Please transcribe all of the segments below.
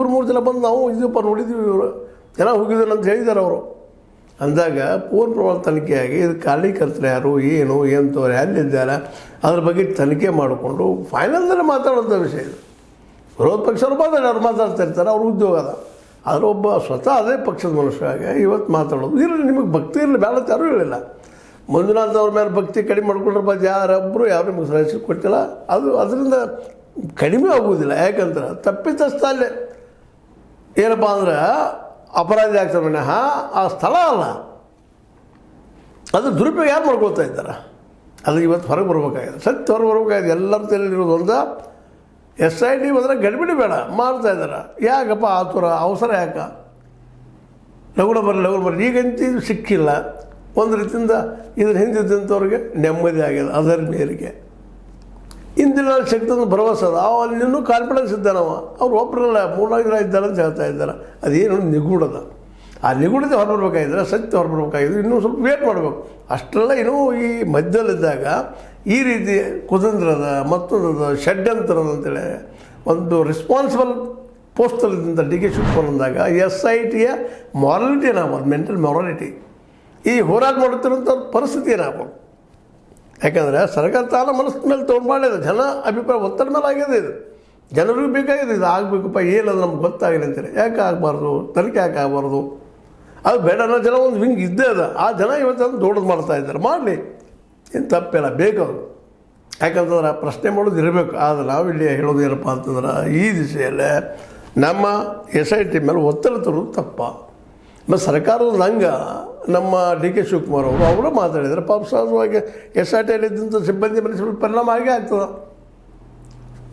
2-3 ಜನ ಬಂದು ನಾವು ಇದಪ್ಪ ನೋಡಿದ್ದೀವಿ, ಇವರು ಜನ ಹೋಗಿದ್ರು ಅಂತ ಹೇಳಿದ್ದಾರೆ ಅವರು. ಅಂದಾಗ ಪೂರ್ಣ ಪ್ರಮಾಣ ತನಿಖೆಯಾಗಿ ಇದು ಕಾರಣೀಕರ್ತರು ಯಾರು, ಏನು ಎಂತವ್ರು ಎಲ್ಲಿದ್ದಾರೆ ಅದ್ರ ಬಗ್ಗೆ ತನಿಖೆ ಮಾಡಿಕೊಂಡು ಫೈನಲ್ದಲ್ಲಿ ಮಾತಾಡೋಂಥ ವಿಷಯ ಇದು. ವಿರೋಧ ಪಕ್ಷರು ಅವ್ರು ಮಾತಾಡ್ತಾ ಇರ್ತಾರೆ, ಅವ್ರ ಉದ್ಯೋಗ ಅದ. ಆದರೆ ಒಬ್ಬ ಸ್ವತಃ ಅದೇ ಪಕ್ಷದ ಮನುಷ್ಯರಾಗ ಇವತ್ತು ಮಾತಾಡೋದು ಇರಲಿ, ನಿಮಗೆ ಭಕ್ತಿ ಇರಲಿ ಬೇಡ ಯಾರೂ ಹೇಳಿಲ್ಲ. ಮಂಜುನಾಥ್ ಅವ್ರ ಮೇಲೆ ಭಕ್ತಿ ಕಡಿಮೆ ಮಾಡ್ಕೊಂಡ್ರಪ್ಪ ಯಾರು ನಿಮಗೆ ಸಲಹೆ ಕೊಟ್ಟಿಲ್ಲ. ಅದರಿಂದ ಕಡಿಮೆ ಆಗುವುದಿಲ್ಲ. ಯಾಕಂದ್ರೆ ತಪ್ಪಿತಸ್ಥ ಅಲ್ಲೇ ಏನಪ್ಪ ಅಂದ್ರೆ ಅಪರಾಧಿ ಆಗ್ತಾರೆ ವಿನಃ ಆ ಸ್ಥಳ ಅಲ್ಲ. ಅದು ದುರುಪಯೋಗ ಯಾರು ಮಾಡ್ಕೊಳ್ತಾ ಇದ್ದಾರೆ? ಅದು ಇವತ್ತು ಹೊರಗೆ ಬರ್ಬೇಕಾಗಿದೆ, ಸತ್ಯ ಹೊರಗೆ ಬರ್ಬೇಕಾಗಿದೆ. ಎಲ್ಲರ ತಲೆಯಲ್ಲಿರೋದು ಒಂದು SIT ಬಂದರೆ ಗಡಿಬಿಡಿ ಬೇಡ ಮಾಡ್ತಾಯಿದ್ದಾರೆ. ಯಾಕಪ್ಪ ಆತುರ ಅವಸರ ಯಾಕೆ? ಲಗುಣ ಬರ್ರಿ ಈಗಂತೂ ಇದು ಸಿಕ್ಕಿಲ್ಲ. ಒಂದು ರೀತಿಯಿಂದ ಇದ್ರ ಹಿಂದಿದ್ದಂಥವ್ರಿಗೆ ನೆಮ್ಮದಿ ಆಗಿದೆ. ಅದರ ಮೇರೆಗೆ ಇಂದಿನ ಶಕ್ತಿಯನ್ನು ಭರವಸೆ ಅದ, ಅಲ್ಲಿ ಇನ್ನೂ ಕಾನ್ಫಿಡೆನ್ಸ್ ಇದ್ದಾನವ. ಅವ್ರು ಒಬ್ಬರಲ್ಲ 3-4 ಜನ ಇದ್ದಾರೆ ಅಂತ ಹೇಳ್ತಾ ಇದ್ದಾರೆ. ಅದೇನು ನಿಗೂಢದ, ಆ ನಿಗೂಢತೆ ಹೊರಬರ್ಬೇಕಾಗಿದ್ರೆ, ಸತ್ಯ ಹೊರಬರ್ಬೇಕಾಗಿದ್ರೆ ಇನ್ನೂ ಸ್ವಲ್ಪ ವೇಟ್ ಮಾಡಬೇಕು. ಅಷ್ಟೆಲ್ಲ ಇನ್ನೂ ಈ ಮಧ್ಯದಲ್ಲಿದ್ದಾಗ ಈ ರೀತಿ ಕುತಂತ್ರದ ಮತ್ತೊಂದು ಷಡ್ಯಂತ್ರದ ಅಂತೇಳಿ ಒಂದು ರೆಸ್ಪಾನ್ಸಿಬಲ್ ಪೋಸ್ಟಲ್ಲಿದ್ದಂಥ DK ಶಿವಕುಮಾರ್ ಅಂದಾಗ SITಯ ಮಾರಾಲಿಟಿ ಏನಾಗ್ಬೋದು, ಮೆಂಟಲ್ ಮಾರಾಲಿಟಿ ಈ ಹೋರಾಟ ಮಾಡುತ್ತಿರೋಂಥ ಪರಿಸ್ಥಿತಿ ಏನಾಗ್ಬೋದು. ಯಾಕಂದರೆ ಸರ್ಕಾರ ತಾನ ಮನಸ್ಸಿನ ಮೇಲೆ ತೊಗೊಂಡು ಮಾಡಿದೆ, ಜನ ಅಭಿಪ್ರಾಯ ಒತ್ತಡ ಮೇಲೆ ಆಗಿದೆ. ಇದು ಜನರಿಗೂ ಬೇಕಾಗಿದೆ, ಇದು ಆಗಬೇಕಪ್ಪ, ಏನದು ನಮ್ಗೆ ಗೊತ್ತಾಗಿದೆ ಅಂತೇಳಿ. ಯಾಕೆ ಆಗಬಾರ್ದು, ತನಿಖೆ ಯಾಕೆ ಆಗಬಾರ್ದು? ಅದು ಬೇಡ ಅನ್ನೋ ಜನ ಒಂದು ವಿಂಗ್ ಇದ್ದೇ ಅದ. ಆ ಜನ ಇವತ್ತು ದೊಡ್ಡದು ಮಾಡ್ತಾ ಇದ್ದಾರೆ, ಮಾಡಲಿ, ಏನು ತಪ್ಪಿಲ್ಲ, ಬೇಕದು. ಯಾಕಂತಂದ್ರೆ ಪ್ರಶ್ನೆ ಮಾಡೋದು ಇರಬೇಕು. ಆದರೆ ನಾವಿಲ್ಲಿ ಹೇಳೋದು ಏನಪ್ಪ ಅಂತಂದ್ರೆ ಈ ದಿಸೆಯಲ್ಲೇ ನಮ್ಮ SIT ಮೇಲೆ ಒತ್ತಡ ತರೋದು ತಪ್ಪ. ಮತ್ತು ಸರ್ಕಾರದ ಹಂಗೆ ನಮ್ಮ DK ಶಿವಕುಮಾರ್ ಅವರು ಮಾತಾಡಿದ್ದಾರೆ. ಪಾಪ ಸಹಜವಾಗಿ SITಯಲ್ಲಿದ್ದಂಥ ಸಿಬ್ಬಂದಿ ಮೇಲೆ ಸ್ವಲ್ಪ ಪರಿಣಾಮ ಆಗೇ ಆಗ್ತದೆ.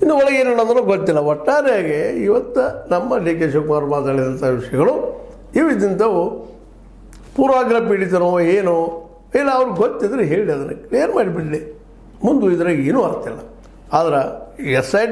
ಇನ್ನು ಒಳಗೆ ಏನು ಅನ್ನೋದು ಗೊತ್ತಿಲ್ಲ. ಒಟ್ಟಾರೆಯಾಗಿ ಇವತ್ತು ನಮ್ಮ DK ಶಿವಕುಮಾರ್ ಮಾತಾಡಿದಂಥ ವಿಷಯಗಳು ಇವು ಇದ್ದಂಥವು ಪೂರ್ವಾಗ್ರಹ ಪೀಡಿತನೋ ಏನೋ ಇಲ್ಲ, ಅವ್ರಿಗೆ ಗೊತ್ತಿದ್ರೆ ಹೇಳಿ ಅದನ್ನು ಕ್ಲಿಯರ್ ಮಾಡಿಬಿಡಲಿ. ಮುಂದೆ ಇದ್ರಾಗ ಏನೂ ಅರ್ಥ ಇಲ್ಲ. ಆದ್ರೆ SIT